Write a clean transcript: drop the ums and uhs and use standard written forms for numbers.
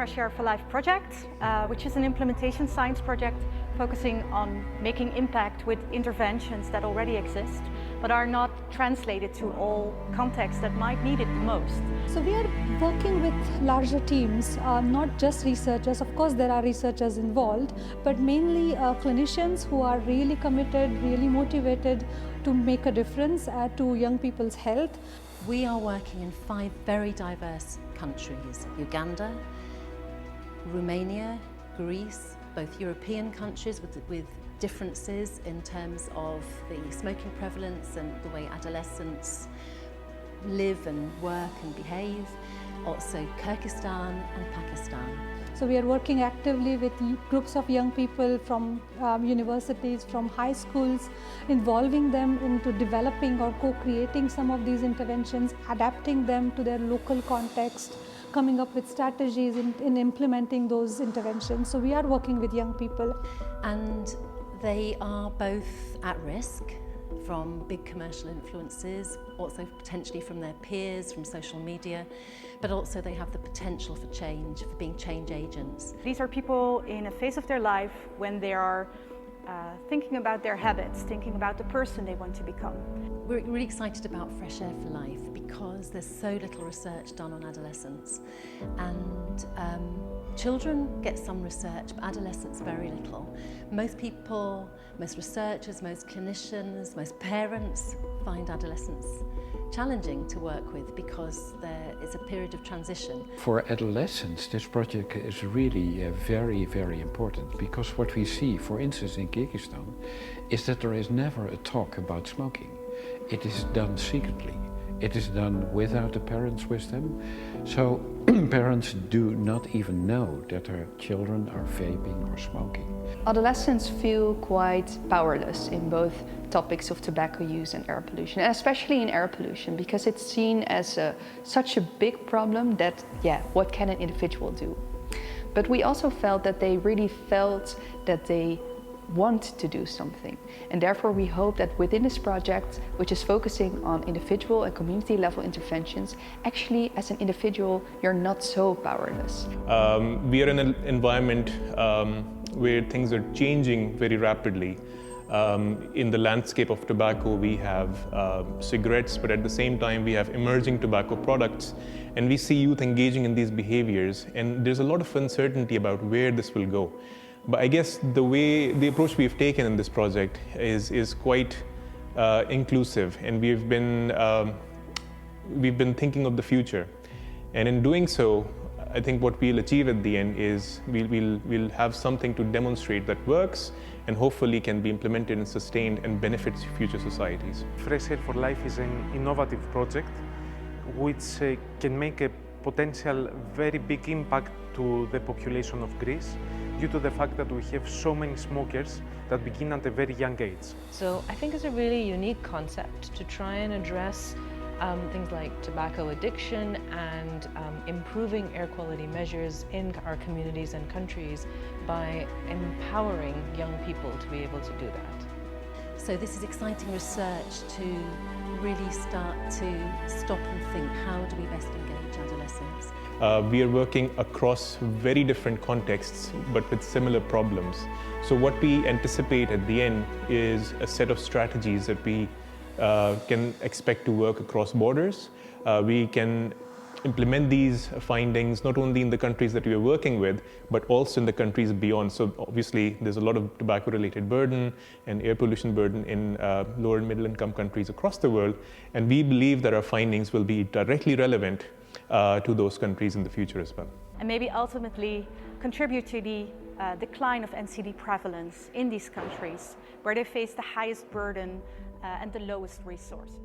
FRESHAIR4Life project, which is an implementation science project focusing on making impact with interventions that already exist, but are not translated to all contexts that might need it the most. So we are working with larger teams, not just researchers. Of course, there are researchers involved, but mainly clinicians who are really committed, really motivated to make a difference to young people's health. We are working in 5 very diverse countries: Uganda, Romania, Greece, both European countries with differences in terms of the smoking prevalence and the way adolescents live and work and behave, also Kyrgyzstan and Pakistan. So we are working actively with groups of young people from universities, from high schools, involving them into developing or co-creating some of these interventions, adapting them to their local context, coming up with strategies in implementing those interventions. So we are working with young people. And they are both at risk from big commercial influences, also potentially from their peers, from social media, but also they have the potential for change, for being change agents. These are people in a phase of their life when they are thinking about their habits, thinking about the person they want to become. We're really excited about FRESHAIR4Life because there's so little research done on adolescents, and children get some research, but adolescents very little. Most people, most researchers, most clinicians, most parents find adolescents challenging to work with because there is a period of transition. For adolescents, this project is really very, very important, because what we see, for instance in Kyrgyzstan, is that there is never a talk about smoking. It is done secretly. It is done without the parents with them. So parents do not even know that their children are vaping or smoking. Adolescents feel quite powerless in both topics of tobacco use and air pollution, and especially in air pollution, because it's seen as such a big problem that, what can an individual do? But we also felt that they really felt that they want to do something, and therefore we hope that within this project, which is focusing on individual and community level interventions, actually as an individual you're not so powerless. We are in an environment where things are changing very rapidly. In the landscape of tobacco, we have cigarettes, but at the same time we have emerging tobacco products, and we see youth engaging in these behaviors, and there's a lot of uncertainty about where this will go. But I guess the approach we've taken in this project is quite inclusive, and we've been thinking of the future. And in doing so, I think what we'll achieve at the end is we'll have something to demonstrate that works and hopefully can be implemented and sustained and benefits future societies. FRESHAIR4Life is an innovative project which can make a potential very big impact to the population of Greece, due to the fact that we have so many smokers that begin at a very young age. So I think it's a really unique concept to try and address things like tobacco addiction and improving air quality measures in our communities and countries by empowering young people to be able to do that. So this is exciting research to really start to stop and think, how do we best engage adolescents? We are working across very different contexts, but with similar problems. So what we anticipate at the end is a set of strategies that we can expect to work across borders. We can implement these findings not only in the countries that we are working with, but also in the countries beyond. So obviously there's a lot of tobacco-related burden and air pollution burden in lower and middle income countries across the world, and we believe that our findings will be directly relevant to those countries in the future as well. And maybe ultimately contribute to the decline of NCD prevalence in these countries where they face the highest burden and the lowest resources.